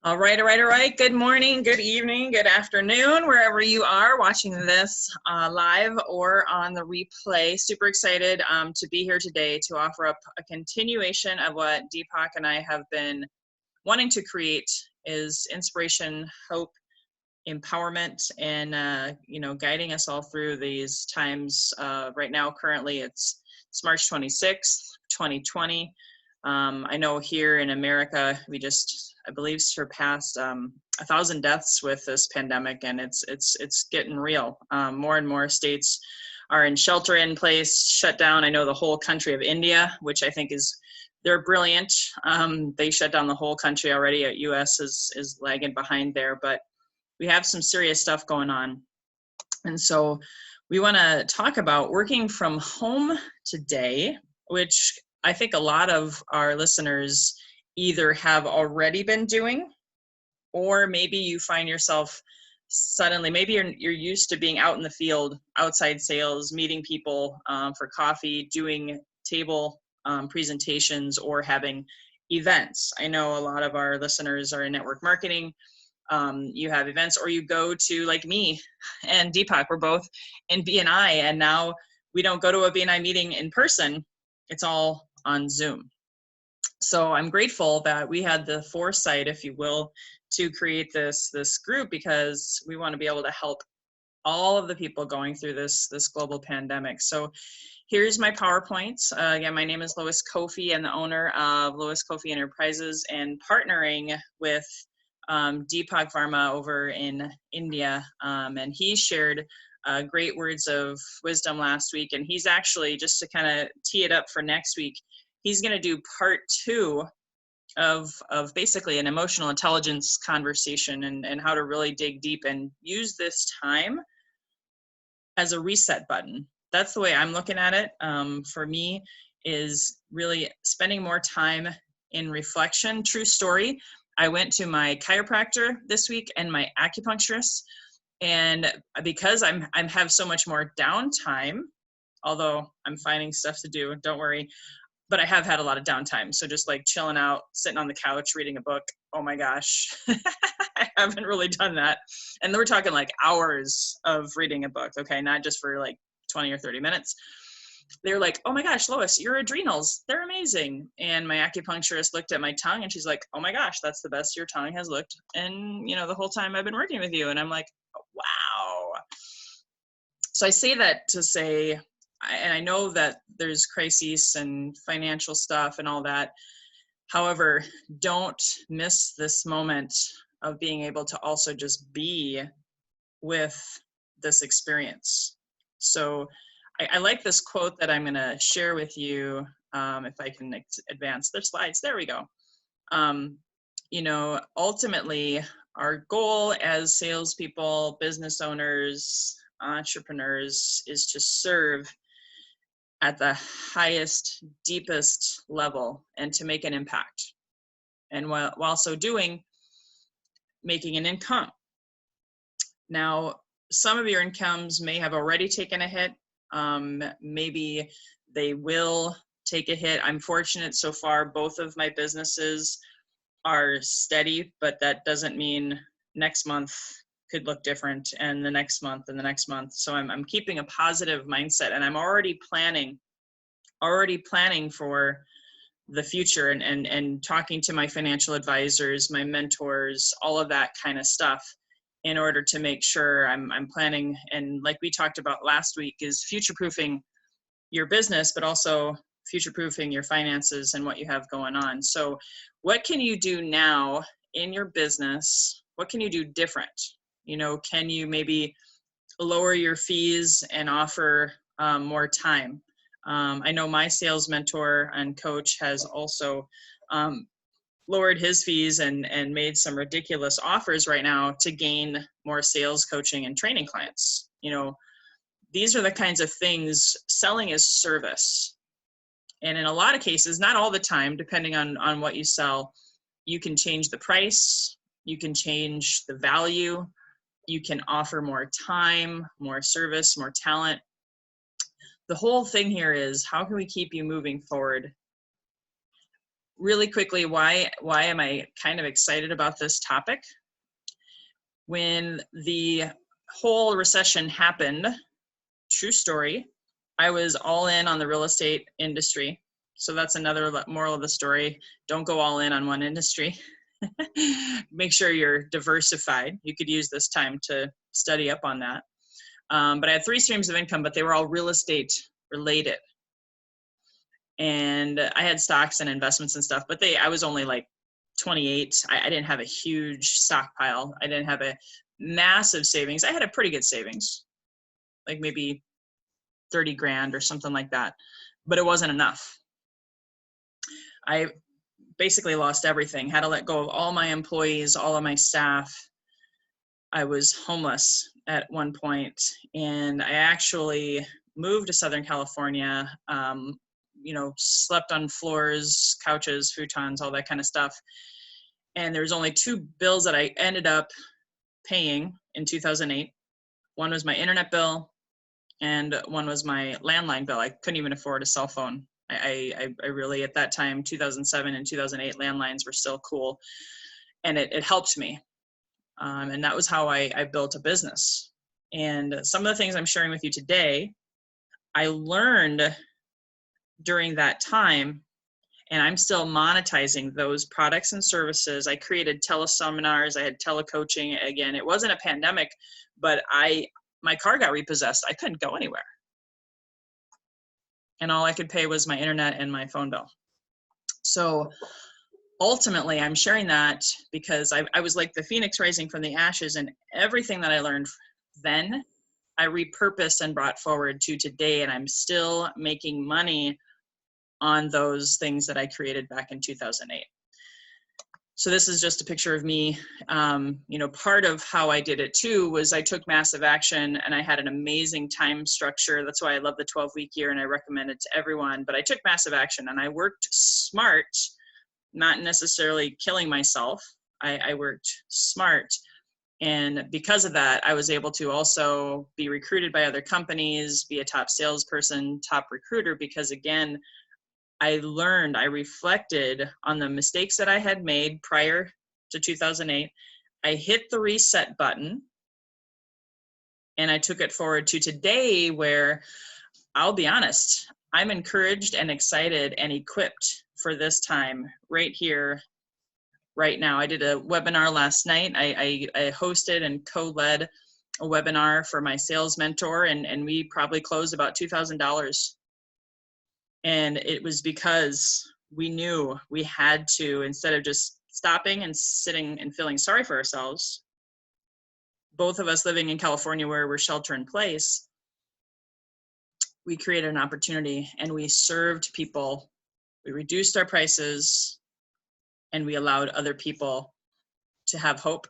All right. Good morning, good evening, good afternoon, wherever you are watching this live or on the replay. Super excited to be here today to offer up a continuation of what Deepak and I have been wanting to create is inspiration, hope, empowerment, and guiding us all through these times. Right now, currently, it's March 26th, 2020. I know here in America, we just, I believe, surpassed 1,000 deaths with this pandemic, and it's getting real. More and more states are in shelter-in-place, shut down. I know the whole country of India, which I think they're brilliant. They shut down the whole country already. U.S. is lagging behind there, but we have some serious stuff going on. And so we want to talk about working from home today, which I think a lot of our listeners either have already been doing, or maybe you find yourself suddenly, maybe you're used to being out in the field, outside sales, meeting people for coffee, doing table presentations, or having events. I know a lot of our listeners are in network marketing. You have events, or you go to, like me and Deepak, we're both in BNI, and now we don't go to a BNI meeting in person. It's all on Zoom. So I'm grateful that we had the foresight, if you will, to create this group, because we want to be able to help all of the people going through this global pandemic. So here's my PowerPoints. Again, my name is Lois Kofi. I'm the owner of Lois Kofi Enterprises and partnering with Deepak Varma over in India. And he shared great words of wisdom last week. And he's actually, just to kind of tee it up for next week, he's going to do part 2 of basically an emotional intelligence conversation and how to really dig deep and use this time as a reset button. That's the way I'm looking at it. For me, is really spending more time in reflection. True story. I went to my chiropractor this week and my acupuncturist, and because I have so much more downtime, although I'm finding stuff to do, don't worry, but I have had a lot of downtime. So just like chilling out, sitting on the couch, reading a book. Oh my gosh, I haven't really done that. And we're talking like hours of reading a book, okay? Not just for like 20 or 30 minutes. They're like, oh my gosh, Lois, your adrenals, they're amazing. And my acupuncturist looked at my tongue and she's like, oh my gosh, that's the best your tongue has looked. And the whole time I've been working with you. And I'm like, oh, wow. So I say that to say, and I know that there's crises and financial stuff and all that. However, don't miss this moment of being able to also just be with this experience. So I like this quote that I'm going to share with you. If I can advance the slides, there we go. Ultimately, our goal as salespeople, business owners, entrepreneurs is to serve at the highest, deepest level and to make an impact. And while so doing, making an income. Now, some of your incomes may have already taken a hit. Maybe they will take a hit. I'm fortunate so far, both of my businesses are steady, but that doesn't mean next month could look different, and the next month and the next month. So I'm keeping a positive mindset, and I'm already planning for the future and talking to my financial advisors, my mentors, all of that kind of stuff, in order to make sure I'm planning. And like we talked about last week, is future-proofing your business, but also future-proofing your finances and what you have going on. So what can you do now in your business? What can you do different? Can you maybe lower your fees and offer more time? I know my sales mentor and coach has also lowered his fees and made some ridiculous offers right now to gain more sales coaching and training clients. These are the kinds of things. Selling is service. And in a lot of cases, not all the time, depending on what you sell, you can change the price, you can change the value, you can offer more time, more service, more talent. The whole thing here is, how can we keep you moving forward? really quickly, why am I kind of excited about this topic? When the whole recession happened, true story, I was all in on the real estate industry. So that's another moral of the story. Don't go all in on one industry. Make sure you're diversified. You could use this time to study up on that. But I had 3 streams of income, but they were all real estate related. And I had stocks and investments and stuff, but I was only like 28. I didn't have a huge stockpile. I didn't have a massive savings. I had a pretty good savings, like maybe 30 grand or something like that, but it wasn't enough. I basically lost everything, had to let go of all my employees, all of my staff. I was homeless at one point, and I actually moved to Southern California, slept on floors, couches, futons, all that kind of stuff. And there was only 2 bills that I ended up paying in 2008. One was my internet bill, and one was my landline bill. I couldn't even afford a cell phone. I really, at that time, 2007 and 2008, landlines were still cool, and it helped me. And that was how I built a business. And some of the things I'm sharing with you today, I learned during that time, and I'm still monetizing those products and services. I created teleseminars, I had telecoaching. Again, it wasn't a pandemic, but my car got repossessed. I couldn't go anywhere. And all I could pay was my internet and my phone bill. So ultimately, I'm sharing that because I was like the phoenix rising from the ashes, and everything that I learned then, I repurposed and brought forward to today, and I'm still making money on those things that I created back in 2008. So this is just a picture of me. Part of how I did it too was I took massive action, and I had an amazing time structure. That's why I love the 12-week year, and I recommend it to everyone. But I took massive action, and I worked smart, not necessarily killing myself. I worked smart. And because of that, I was able to also be recruited by other companies, be a top salesperson, top recruiter, because again, I reflected on the mistakes that I had made prior to 2008. I hit the reset button, and I took it forward to today, where I'll be honest, I'm encouraged and excited and equipped for this time right here, right now. I did a webinar last night. I hosted and co-led a webinar for my sales mentor, and we probably closed about $2,000. And it was because we knew we had to, instead of just stopping and sitting and feeling sorry for ourselves, both of us living in California where we're shelter in place, we created an opportunity and we served people. We reduced our prices, and we allowed other people to have hope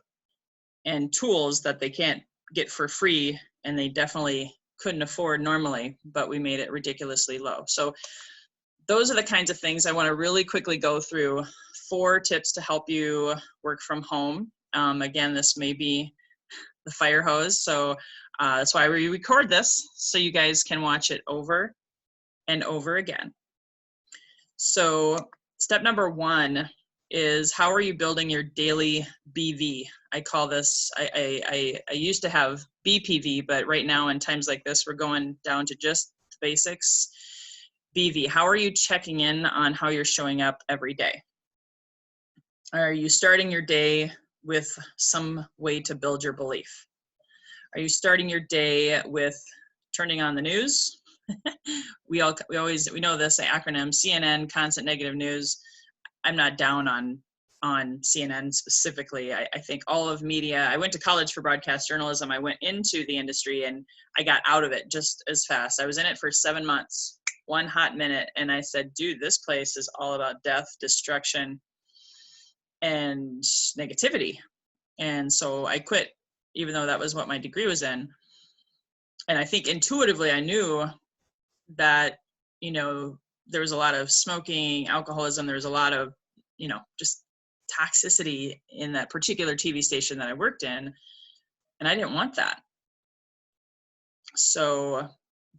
and tools that they can't get for free, and they definitely couldn't afford normally, but we made it ridiculously low. So those are the kinds of things I want to really quickly go through. 4 tips to help you work from home. Again, this may be the fire hose, so that's why we record this, so you guys can watch it over and over again. So step number 1 is, how are you building your daily BV? I call this, I used to have BPV, but right now in times like this, we're going down to just the basics. BV, how are you checking in on how you're showing up every day? Are you starting your day with some way to build your belief? Are you starting your day with turning on the news? We know this acronym, CNN, constant negative news. I'm not down on CNN specifically. I think all of media, I went to college for broadcast journalism. I went into the industry and I got out of it just as fast. I was in it for 7 months, one hot minute. And I said, dude, this place is all about death, destruction, and negativity. And so I quit, even though that was what my degree was in. And I think intuitively I knew that, there was a lot of smoking, alcoholism. There was a lot of, just toxicity in that particular TV station that I worked in. And I didn't want that. So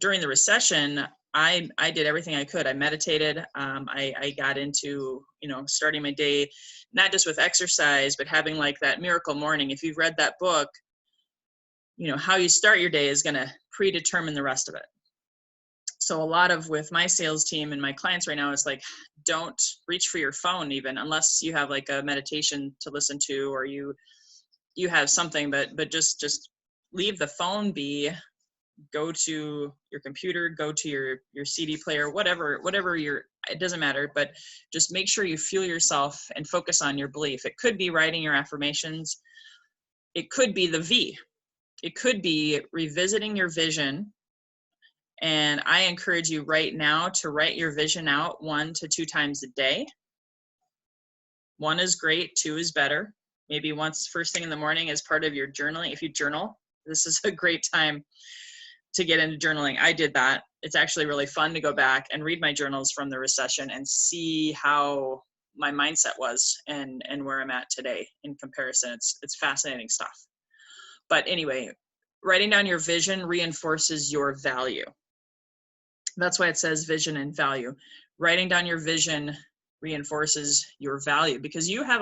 during the recession, I did everything I could. I meditated. I got into, starting my day, not just with exercise, but having like that miracle morning. If you've read that book, how you start your day is going to predetermine the rest of it. So a lot of with my sales team and my clients right now is like, don't reach for your phone even unless you have like a meditation to listen to, or you have something, but just leave the phone be. Go to your computer, go to your CD player, whatever it doesn't matter, but just make sure you fuel yourself and focus on your belief. It could be writing your affirmations. It could be the V. It could be revisiting your vision. And I encourage you right now to write your vision out 1 to 2 times a day. 1 is great, 2 is better. Maybe once first thing in the morning as part of your journaling. If you journal, this is a great time to get into journaling. I did that. It's actually really fun to go back and read my journals from the recession and see how my mindset was and where I'm at today in comparison. It's fascinating stuff. But anyway, writing down your vision reinforces your value. That's why it says vision and value. Writing down your vision reinforces your value because you have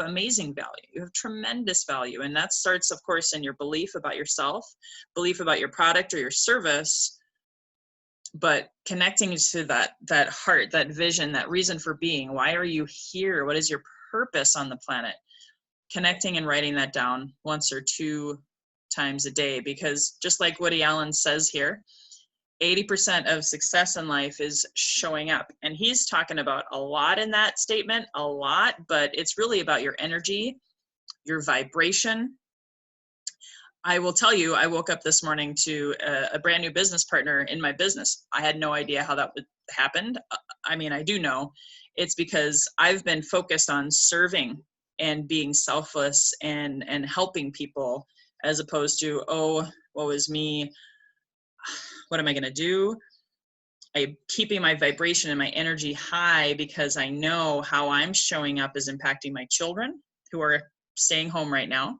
amazing value. You have tremendous value. And that starts, of course, in your belief about yourself, belief about your product or your service, but connecting to that heart, that vision, that reason for being. Why are you here? What is your purpose on the planet? Connecting and writing that down 1 or 2 times a day, because just like Woody Allen says here, 80% of success in life is showing up. And he's talking about a lot in that statement, a lot, but it's really about your energy, your vibration. I will tell you, I woke up this morning to a brand new business partner in my business. I had no idea how that would happen. I mean, I do know. It's because I've been focused on serving and being selfless and helping people, as opposed to, oh, woe is me. What am I going to do? I'm keeping my vibration and my energy high because I know how I'm showing up is impacting my children who are staying home right now.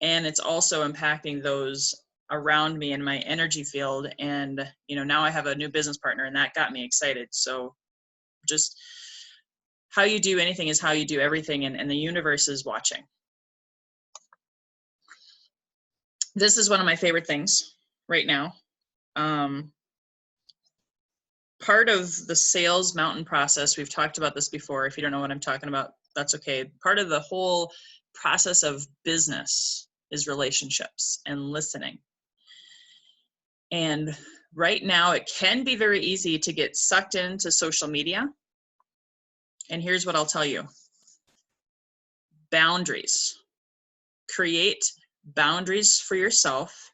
And it's also impacting those around me in my energy field. And, now I have a new business partner, and that got me excited. So just how you do anything is how you do everything. And the universe is watching. This is one of my favorite things right now. Part of the sales mountain process, we've talked about this before. If you don't know what I'm talking about, that's okay. Part of the whole process of business is relationships and listening. And right now, it can be very easy to get sucked into social media. And here's what I'll tell you. Boundaries. Create boundaries for yourself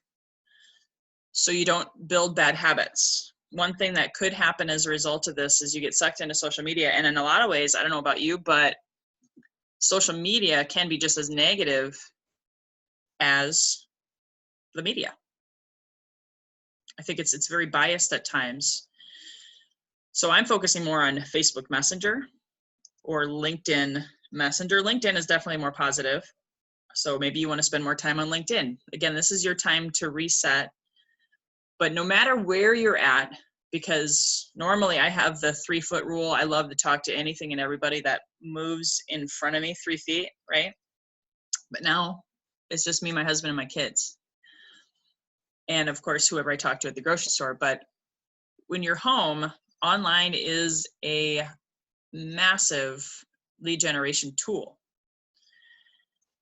so you don't build bad habits. One thing that could happen as a result of this is you get sucked into social media. And in a lot of ways, I don't know about you, but social media can be just as negative as the media. I think it's very biased at times. So I'm focusing more on Facebook Messenger or LinkedIn Messenger. LinkedIn is definitely more positive. So maybe you want to spend more time on LinkedIn. Again, this is your time to reset. But no matter where you're at, because normally I have the 3-foot rule. I love to talk to anything and everybody that moves in front of me 3 feet, right? But now it's just me, my husband, and my kids. And of course, whoever I talk to at the grocery store. But when you're home, online is a massive lead generation tool.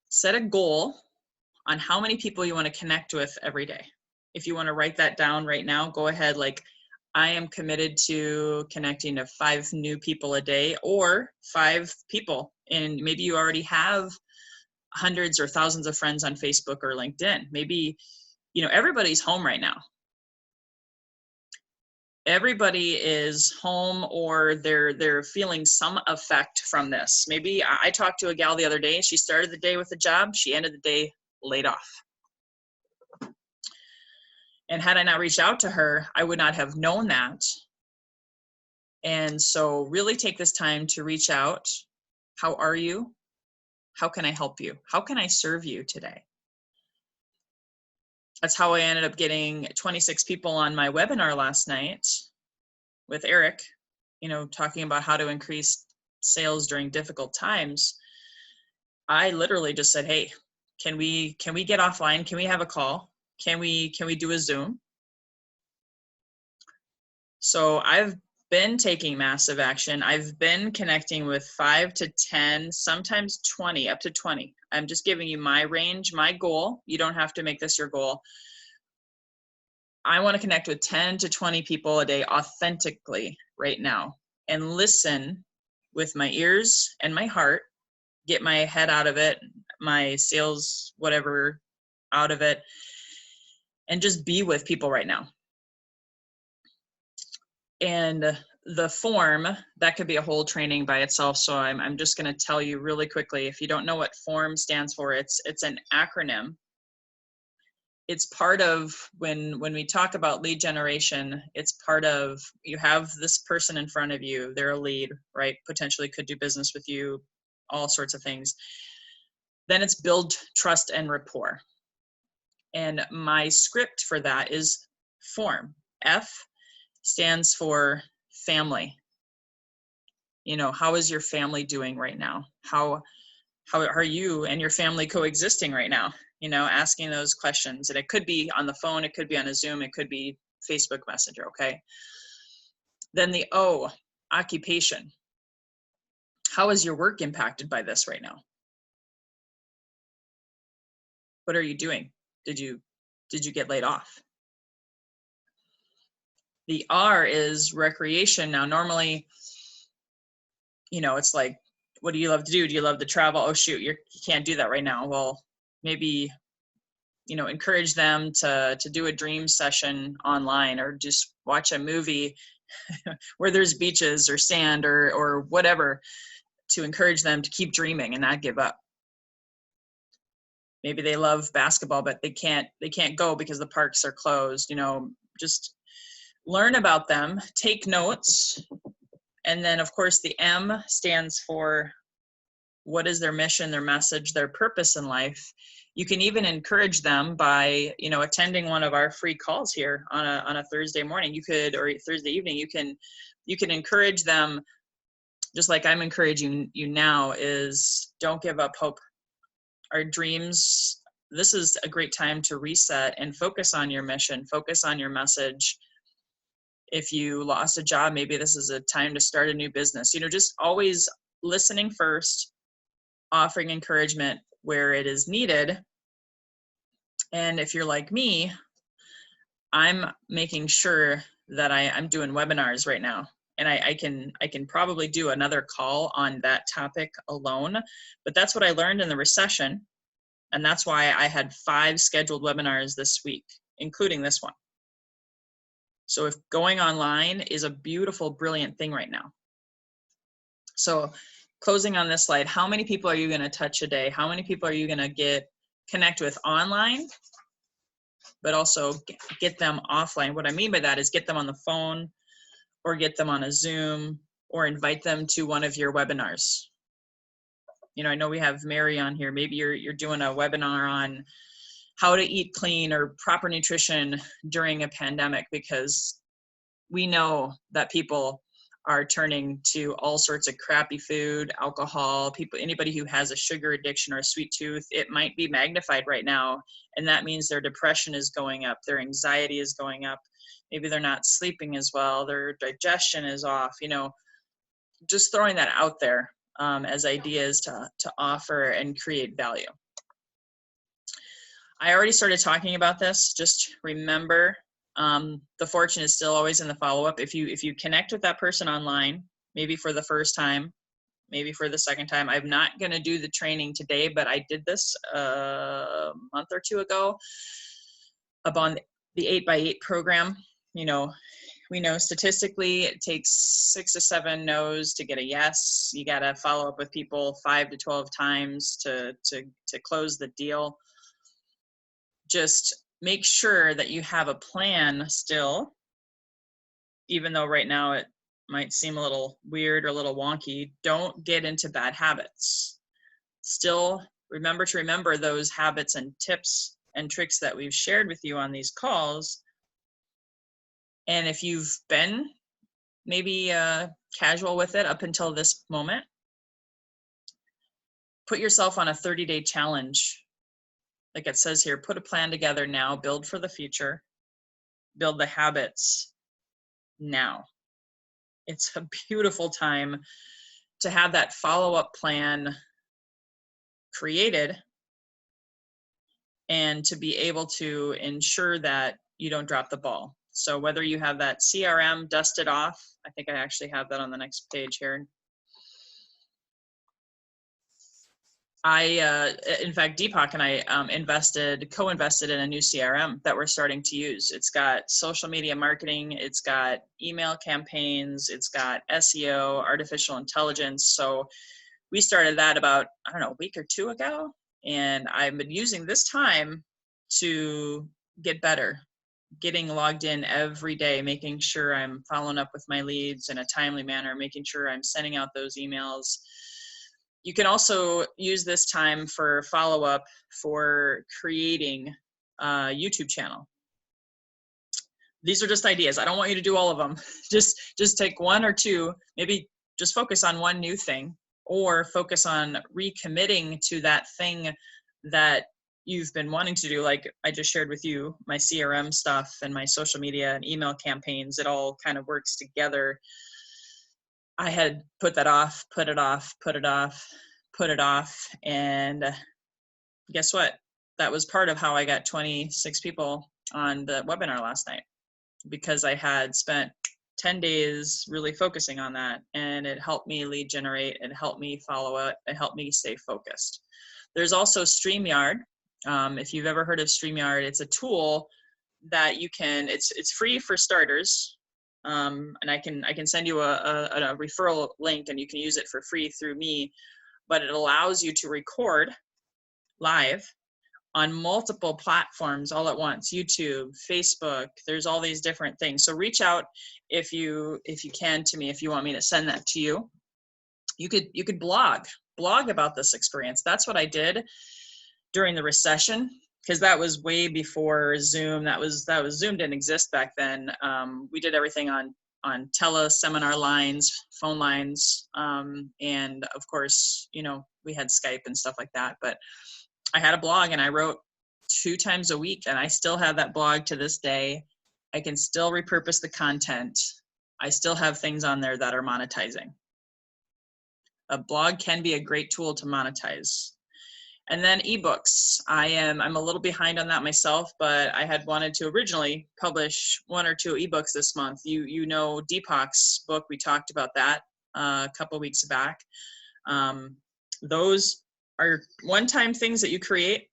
Set a goal on how many people you want to connect with every day. If you want to write that down right now, go ahead. Like, I am committed to connecting to 5 new people a day, or 5 people. And maybe you already have hundreds or thousands of friends on Facebook or LinkedIn. Maybe, everybody's home right now. Everybody is home, or they're feeling some effect from this. Maybe I talked to a gal the other day. She started the day with a job. She ended the day laid off. And had I not reached out to her, I would not have known that. And so really take this time to reach out. How are you? How can I help you? How can I serve you today? That's how I ended up getting 26 people on my webinar last night with Eric, you know, talking about how to increase sales during difficult times. I literally just said, hey, can we get offline? Can we have a call? Can we do a Zoom? So I've been taking massive action. I've been connecting with 5 to 10, sometimes 20, up to 20. I'm just giving you my range, my goal. You don't have to make this your goal. I want to connect with 10 to 20 people a day authentically right now and listen with my ears and my heart, get my head out of it, my sales, whatever, out of it, and just be with people right now. And the form, that could be a whole training by itself. So I'm just going to tell you really quickly. If you don't know what form stands for, it's an acronym. It's part of when we talk about lead generation, it's part of, you have this person in front of you, they're a lead, right? Potentially could do business with you, all sorts of things. Then it's build trust and rapport. And my script for that is form. F stands for family. You know, how is your family doing right now? How are you and your family coexisting right now? You know, asking those questions. And it could be on the phone, it could be on a Zoom, it could be Facebook Messenger, okay? Then the O, occupation. How is your work impacted by this right now? What are you doing? Did you get laid off? The R is recreation. Now, normally, you know, it's like, what do you love to do? Do you love to travel? Oh, shoot, you can't do that right now. Well, maybe, you know, encourage them to do a dream session online, or just watch a movie where there's beaches or sand or whatever, to encourage them to keep dreaming and not give up. Maybe they love basketball, but they can't go because the parks are closed. You know, just learn about them, take notes. And then, of course, the M stands for what is their mission, their message, their purpose in life. You can even encourage them by, you know, attending one of our free calls here on a Thursday morning. You could, or Thursday evening, you can encourage them, just like I'm encouraging you now, is don't give up hope. Our dreams, this is a great time to reset and focus on your mission, focus on your message. If you lost a job, maybe this is a time to start a new business. You know, just always listening first, offering encouragement where it is needed. And if you're like me, I'm making sure that I'm doing webinars right now. And I can probably do another call on that topic alone, but that's what I learned in the recession. And that's why I had 5 scheduled webinars this week, including this one. So if going online is a beautiful, brilliant thing right now. So closing on this slide, how many people are you going to touch a day? How many people are you going to connect with online, but also get them offline? What I mean by that is get them on the phone, or get them on a Zoom, or invite them to one of your webinars. You know, I know we have Mary on here. Maybe you're doing a webinar on how to eat clean or proper nutrition during a pandemic, because we know that people are turning to all sorts of crappy food, alcohol, anybody who has a sugar addiction or a sweet tooth, it might be magnified right now. And that means their depression is going up, their anxiety is going up. Maybe they're not sleeping as well, their digestion is off. You know, just throwing that out there as ideas to offer and create value. I already started talking about this. Just remember, the fortune is still always in the follow-up. If you connect with that person online, maybe for the first time, maybe for the second time, I'm not going to do the training today, but I did this a month or 2 ago upon the 8x8 program. You know, we know statistically it takes 6 to 7 no's to get a yes. You got to follow up with people 5 to 12 times to close the deal. Just make sure that you have a plan still, even though right now it might seem a little weird or a little wonky. Don't get into bad habits. Still remember those habits and tips and tricks that we've shared with you on these calls. And if you've been maybe casual with it up until this moment, put yourself on a 30-day challenge. Like it says here, put a plan together now, build for the future, build the habits now. It's a beautiful time to have that follow-up plan created and to be able to ensure that you don't drop the ball. So whether you have that CRM dusted off, I think I actually have that on the next page here. In fact, Deepak and I co-invested in a new CRM that we're starting to use. It's got social media marketing, it's got email campaigns, it's got SEO, artificial intelligence. So we started that about, I don't know, a week or two ago. And I've been using this time to get better, getting logged in every day, making sure I'm following up with my leads in a timely manner, making sure I'm sending out those emails. You can also use this time for follow-up for creating a YouTube channel. These are just ideas. I don't want you to do all of them. Just take one or two, maybe just focus on one new thing, or focus on recommitting to that thing that you've been wanting to do. Like I just shared with you, my CRM stuff and my social media and email campaigns, it all kind of works together. I had put that off, put it off, and guess what? That was part of how I got 26 people on the webinar last night, because I had spent 10 days really focusing on that, and it helped me lead generate, it helped me follow it, it helped me stay focused. There's also StreamYard. If you've ever heard of StreamYard, it's a tool that you can, it's free for starters. And I can send you a referral link, and you can use it for free through me, but it allows you to record live on multiple platforms all at once, YouTube, Facebook, there's all these different things. So reach out if you can to me, if you want me to send that to you. You could blog about this experience. That's what I did during the recession, because that was way before Zoom. That was Zoom didn't exist back then. We did everything on teleseminar lines, phone lines, and of course, you know, we had Skype and stuff like that. But I had a blog, and I wrote 2 times a week, and I still have that blog to this day. I can still repurpose the content. I still have things on there that are monetizing. A blog can be a great tool to monetize. And then ebooks. I'm a little behind on that myself, but I had wanted to originally publish 1 or 2 ebooks this month. You know Deepak's book, we talked about that a couple weeks back. Those are one-time things that you create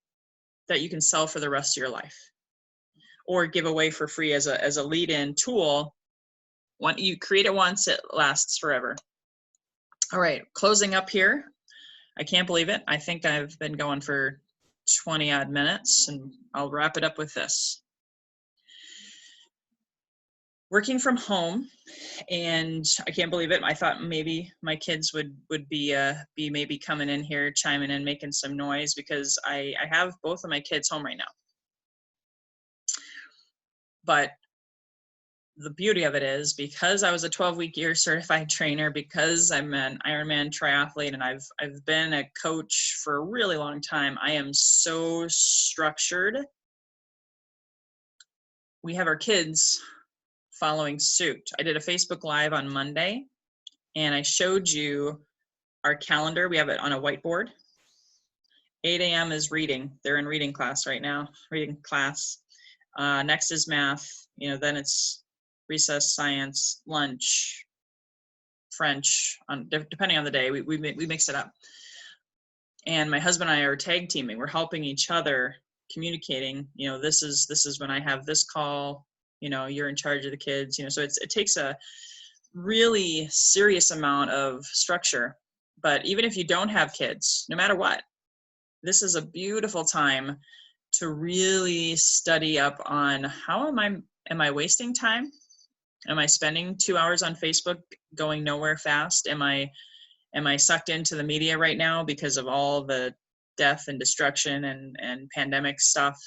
that you can sell for the rest of your life, or give away for free as a lead-in tool. When you create it once, it lasts forever. All right, closing up here. I can't believe it. I think I've been going for 20 odd minutes, and I'll wrap it up with this. Working from home, and I can't believe it. I thought maybe my kids would be maybe coming in here, chiming in, making some noise, because I have both of my kids home right now. But the beauty of it is, because I was a 12-week year certified trainer, because I'm an Ironman triathlete, and I've been a coach for a really long time, I am so structured. We have our kids following suit. I did a Facebook Live on Monday, and I showed you our calendar. We have it on a whiteboard. 8 a.m. is reading. They're in reading class right now, reading class. Next is math. You know, then it's recess, science, lunch, French, depending on the day. We mix it up. And my husband and I are tag teaming. We're helping each other, communicating. You know, this is when I have this call. You know, you're in charge of the kids. You know, so it takes a really serious amount of structure. But even if you don't have kids, no matter what, this is a beautiful time to really study up on how am I wasting time? Am I spending 2 hours on Facebook going nowhere fast? Am I sucked into the media right now because of all the death and destruction and pandemic stuff?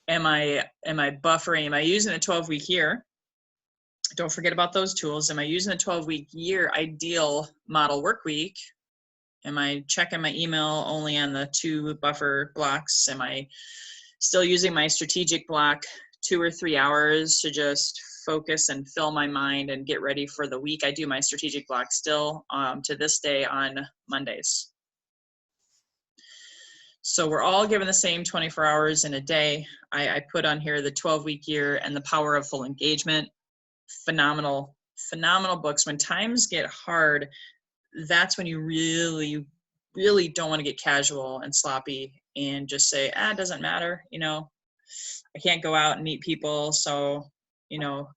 am I buffering? Am I using a 12-week year? Don't forget about those tools. Am I using a 12-week year ideal model work week? Am I checking my email only on the 2 buffer blocks? Am I still using my strategic block 2 or 3 hours to just focus and fill my mind and get ready for the week? I do my strategic block still to this day on Mondays. So we're all given the same 24 hours in a day. I put on here the 12-week year and the power of full engagement. Phenomenal books. When times get hard, that's when you really, really don't want to get casual and sloppy and just say, it doesn't matter. I can't go out and meet people. So,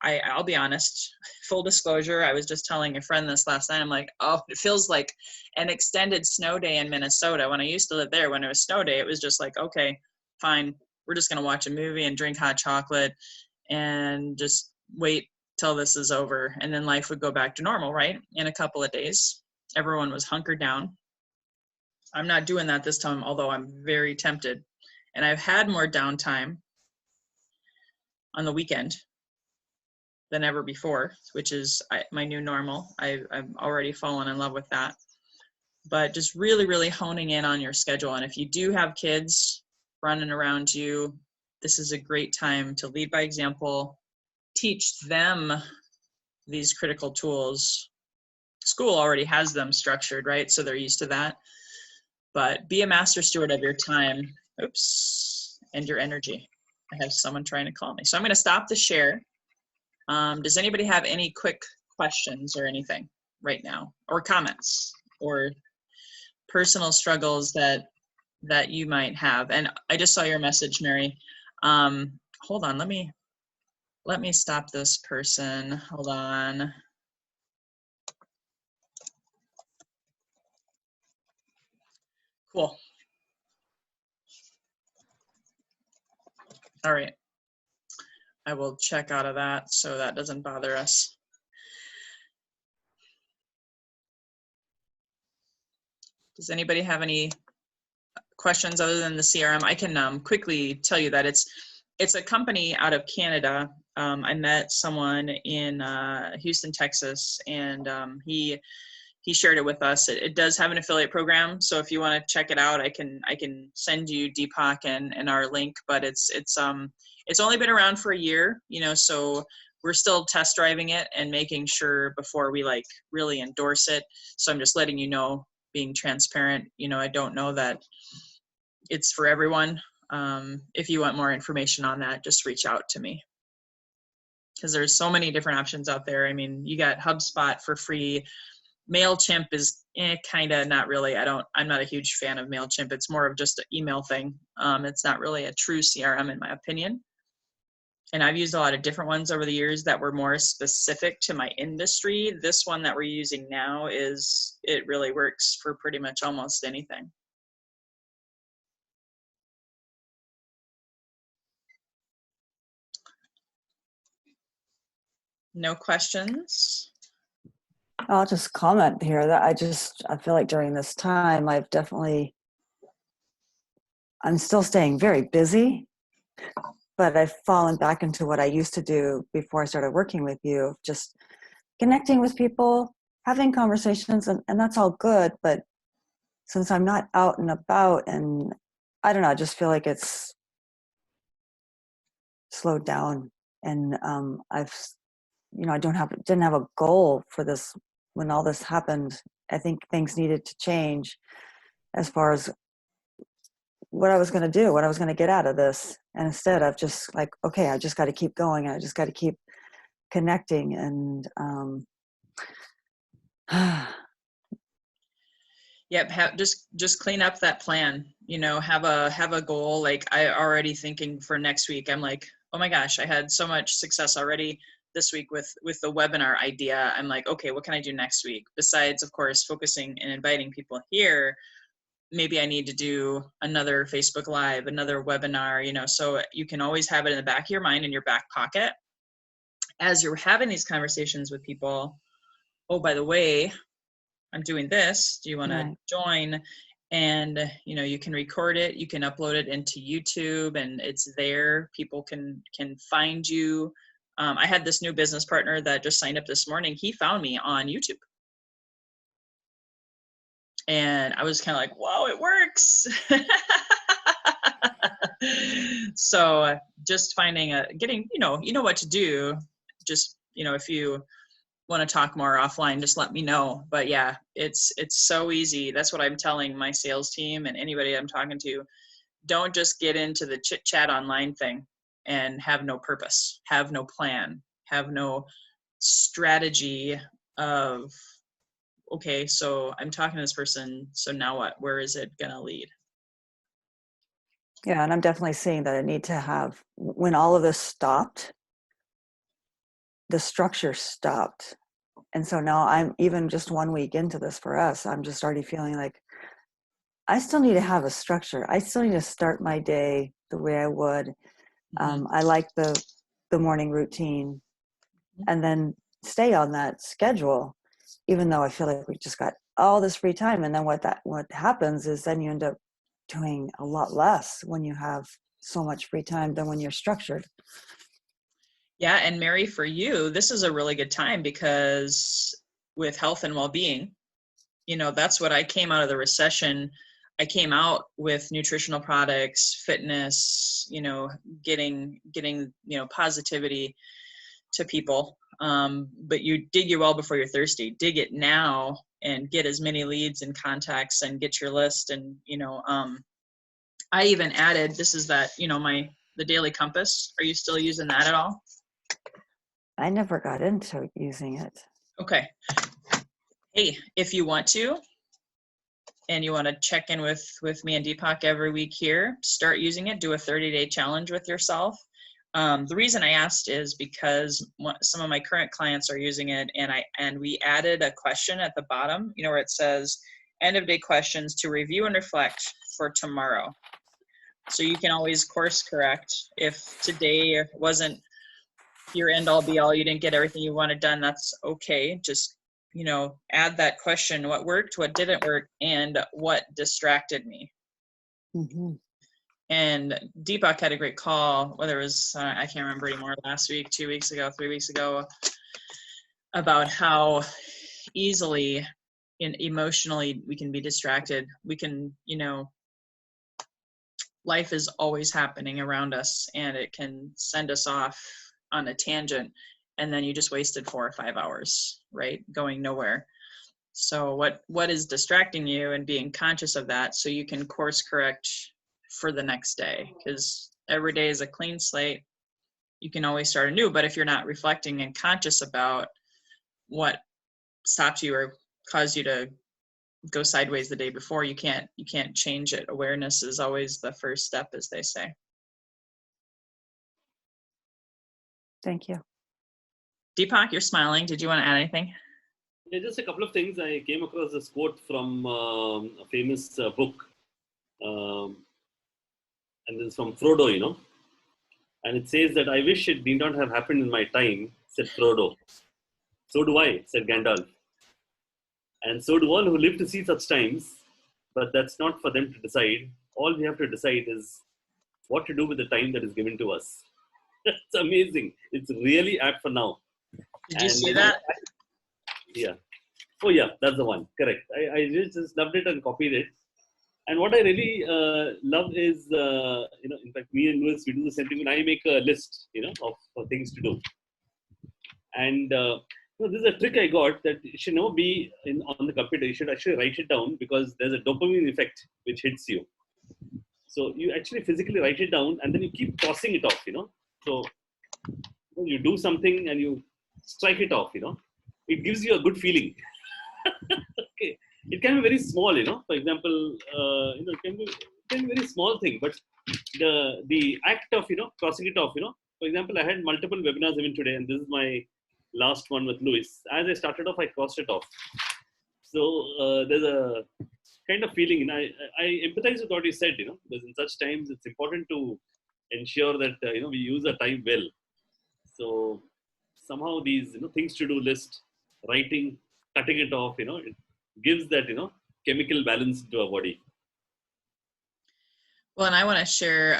I'll be honest, full disclosure. I was just telling a friend this last night. I'm like, it feels like an extended snow day in Minnesota. When I used to live there, when it was snow day, it was just like, okay, fine. We're just going to watch a movie and drink hot chocolate and just wait till this is over. And then life would go back to normal, right? In a couple of days, everyone was hunkered down. I'm not doing that this time, although I'm very tempted. And I've had more downtime on the weekend than ever before, which is my new normal. I've already fallen in love with that. But just really, really honing in on your schedule. And if you do have kids running around you, this is a great time to lead by example, teach them these critical tools. School already has them structured, right? So they're used to that. But be a master steward of your time, and your energy. I have someone trying to call me. So I'm going to stop the share. Does anybody have any quick questions or anything right now, or comments, or personal struggles that you might have? And I just saw your message, Mary. Hold on, let me stop this person. Hold on. Cool. All right. I will check out of that so that doesn't bother us. Does anybody have any questions other than the CRM? I can quickly tell you that it's a company out of Canada. I met someone in Houston, Texas, and he shared it with us. It does have an affiliate program, so if you want to check it out, I can send you Deepak and our link. But it's only been around for a year, so we're still test driving it and making sure before we really endorse it. So I'm just letting you know, being transparent. I don't know that it's for everyone. If you want more information on that, just reach out to me, because there's so many different options out there. I mean, you got HubSpot for free. MailChimp is kind of not really. I'm not a huge fan of MailChimp. It's more of just an email thing. It's not really a true CRM in my opinion. And I've used a lot of different ones over the years that were more specific to my industry. This one that we're using now it really works for pretty much almost anything. No questions? I'll just comment here that I feel like during this time, I'm still staying very busy, but I've fallen back into what I used to do before I started working with you, just connecting with people, having conversations, and that's all good. But since I'm not out and about, and I don't know, I just feel like it's slowed down. And I didn't have a goal for this when all this happened. I think things needed to change as far as what I was going to do, what I was going to get out of this. And instead I've just okay, I just got to keep going. I just got to keep connecting. And Yep, just clean up that plan. Have a goal. I already thinking for next week. I'm like, oh my gosh, I had so much success already this week with the webinar idea. I'm like, okay, what can I do next week? Besides, of course, focusing and inviting people here, maybe I need to do another Facebook Live, another webinar, so you can always have it in the back of your mind, in your back pocket, as you're having these conversations with people. Oh, by the way, I'm doing this. Do you want to join? and you can record it, you can upload it into YouTube, and it's there. People can find you. I had this new business partner that just signed up this morning. He found me on YouTube, and I was kind of like, wow, it works. So just finding getting, you know what to do. Just, if you want to talk more offline, just let me know. But yeah, it's so easy. That's what I'm telling my sales team and anybody I'm talking to. Don't just get into the chit chat online thing and have no purpose, have no plan, have no strategy of, okay, so I'm talking to this person, so now what? Where is it gonna lead? Yeah, and I'm definitely seeing that I need to have, when all of this stopped, the structure stopped. And so now I'm even just 1 week into this for us, I'm just already feeling like I still need to have a structure. I still need to start my day the way I would. I like the morning routine, and then stay on that schedule, even though I feel like we just got all this free time. And then what happens is then you end up doing a lot less when you have so much free time than when you're structured. Yeah, and Mary, for you, this is a really good time because with health and well-being, that's what I came out of the recession. I came out with nutritional products, fitness, getting, positivity to people. But you dig your well before you're thirsty. Dig it now and get as many leads and contacts and get your list. And, I even added, this is that, the Daily Compass. Are you still using that at all? I never got into using it. Okay. Hey, if you want to, and you want to check in with me and Deepak every week here, start using it. Do a 30-day challenge with yourself. The reason I asked is because some of my current clients are using it, and we added a question at the bottom, where it says end of day questions to review and reflect for tomorrow. So you can always course correct. If today wasn't your end all be all, you didn't get everything you wanted done, that's okay. Just, add that question: what worked, what didn't work, and what distracted me. Mm-hmm. And Deepak had a great call, whether it was, I can't remember anymore, last week, 2 weeks ago, 3 weeks ago, about how easily and emotionally we can be distracted. We can, life is always happening around us, and it can send us off on a tangent, and then you just wasted 4 or 5 hours, right, going nowhere. So what is distracting you, and being conscious of that so you can course correct for the next day, because every day is a clean slate. You can always start anew, but if you're not reflecting and conscious about what stopped you or caused you to go sideways the day before, you can't change it. Awareness is always the first step, as they say. Thank you. Deepak, you're smiling. Did you want to add anything? Yeah, just a couple of things. I came across this quote from a famous book, and it's from Frodo, and it says that I wish it did not have happened in my time, said Frodo. So do I, said Gandalf. And so do all who live to see such times, but that's not for them to decide. All we have to decide is what to do with the time that is given to us. It's amazing. It's really apt for now. Did you see that? Yeah. Oh, yeah, that's the one. Correct. I just loved it and copied it. And what I really love is, in fact, me and Louis, we do the same thing. When I make a list, of things to do. And this is a trick I got, that it should never be on the computer. You should actually write it down, because there's a dopamine effect which hits you. So you actually physically write it down, and then you keep crossing it off, So you do something and you strike it off, It gives you a good feeling. Okay. It can be very small, For example, it can be a very small thing, but the act of, crossing it off, For example, I had multiple webinars even today, and this is my last one with Louis. As I started off, I crossed it off. So there's a kind of feeling, and I empathize with what you said, because in such times it's important to ensure that we use our time well. So somehow these things to do list, writing, cutting it off, it gives that chemical balance to our body. Well, and I want to share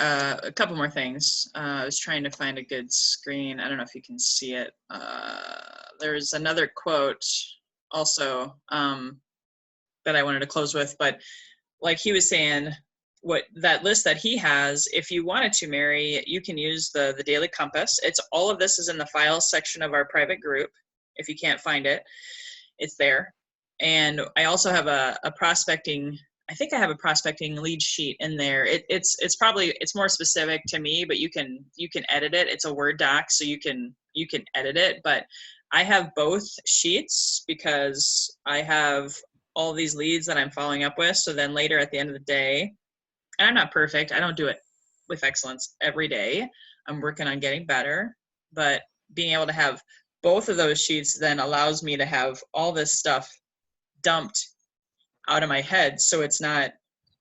a couple more things. I was trying to find a good screen. I don't know if you can see it. There's another quote also that I wanted to close with, but like he was saying, what that list that he has, if you wanted to, Mary, you can use the Daily Compass. It's all of this is in the files section of our private group. If you can't find it, it's there. And I also have a prospecting, I think I have a prospecting lead sheet in there. It's probably, it's more specific to me, but you can edit it. It's a Word doc, so you can edit it. But I have both sheets because I have all these leads that I'm following up with. So then later at the end of the day, and I'm not perfect, I don't do it with excellence every day. I'm working on getting better, but being able to have both of those sheets then allows me to have all this stuff dumped out of my head, so it's not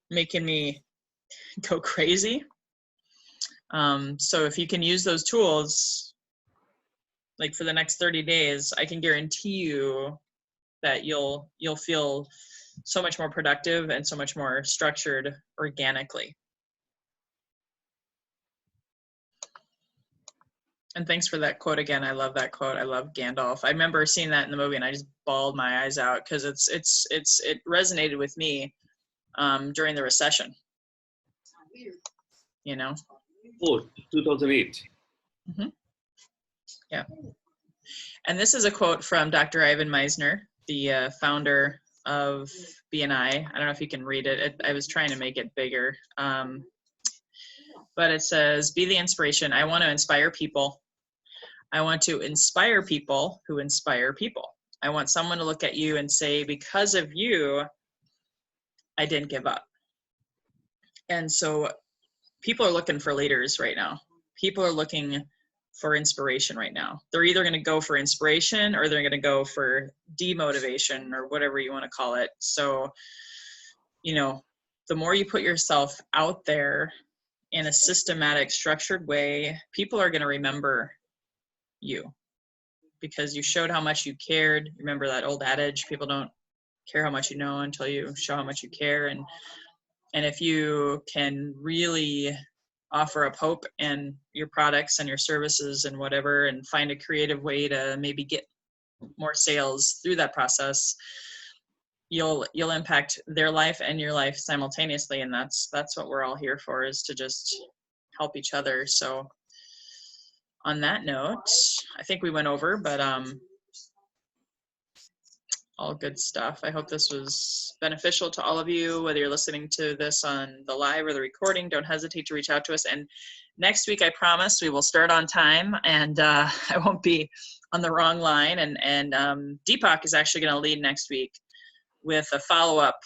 making me go crazy. So if you can use those tools, like for the next 30 days, I can guarantee you that you'll feel so much more productive and so much more structured organically. And thanks for that quote again. I love that quote. I love Gandalf. I remember seeing that in the movie and I just bawled my eyes out because it resonated with me during the recession. You know? Oh, 2008. Mm-hmm. Yeah. And this is a quote from Dr. Ivan Meisner, the founder of BNI. I don't know if you can read it. I was trying to make it bigger. But it says, be the inspiration. I want to inspire people. I want to inspire people who inspire people. I want someone to look at you and say, because of you, I didn't give up. And so people are looking for leaders right now. People are looking for inspiration right now. They're either going to go for inspiration or they're going to go for demotivation or whatever you want to call it. So, you know, the more you put yourself out there in a systematic, structured way, people are going to remember you because you showed how much you cared. Remember that old adage, people don't care how much you know until you show how much you care. And if you can really offer up hope in your products and your services and whatever, and find a creative way to maybe get more sales through that process, you'll impact their life and your life simultaneously. And that's what we're all here for, is to just help each other. So on that note, I think we went over, but all good stuff. I hope this was beneficial to all of you, whether you're listening to this on the live or the recording. Don't hesitate to reach out to us. And next week, I promise we will start on time, and I won't be on the wrong line. And Deepak is actually going to lead next week with a follow-up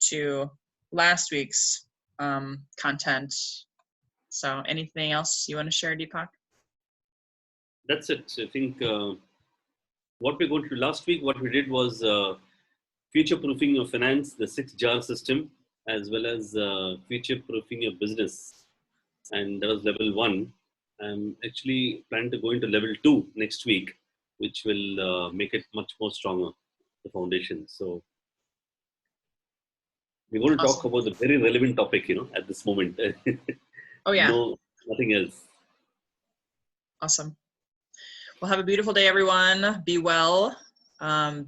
to last week's content. So anything else you want to share, Deepak? That's it. I think what we're going to do last week, what we did was future-proofing your finance, the 6-jar system, as well as future-proofing your business. And that was level 1. I'm actually planning to go into level 2 next week, which will make it much more stronger, the foundation. So we're going to talk about the very relevant topic, at this moment. Oh, yeah. No, nothing else. Awesome. Well, have a beautiful day, everyone. Be well,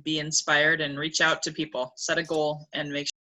be inspired, and reach out to people. Set a goal and make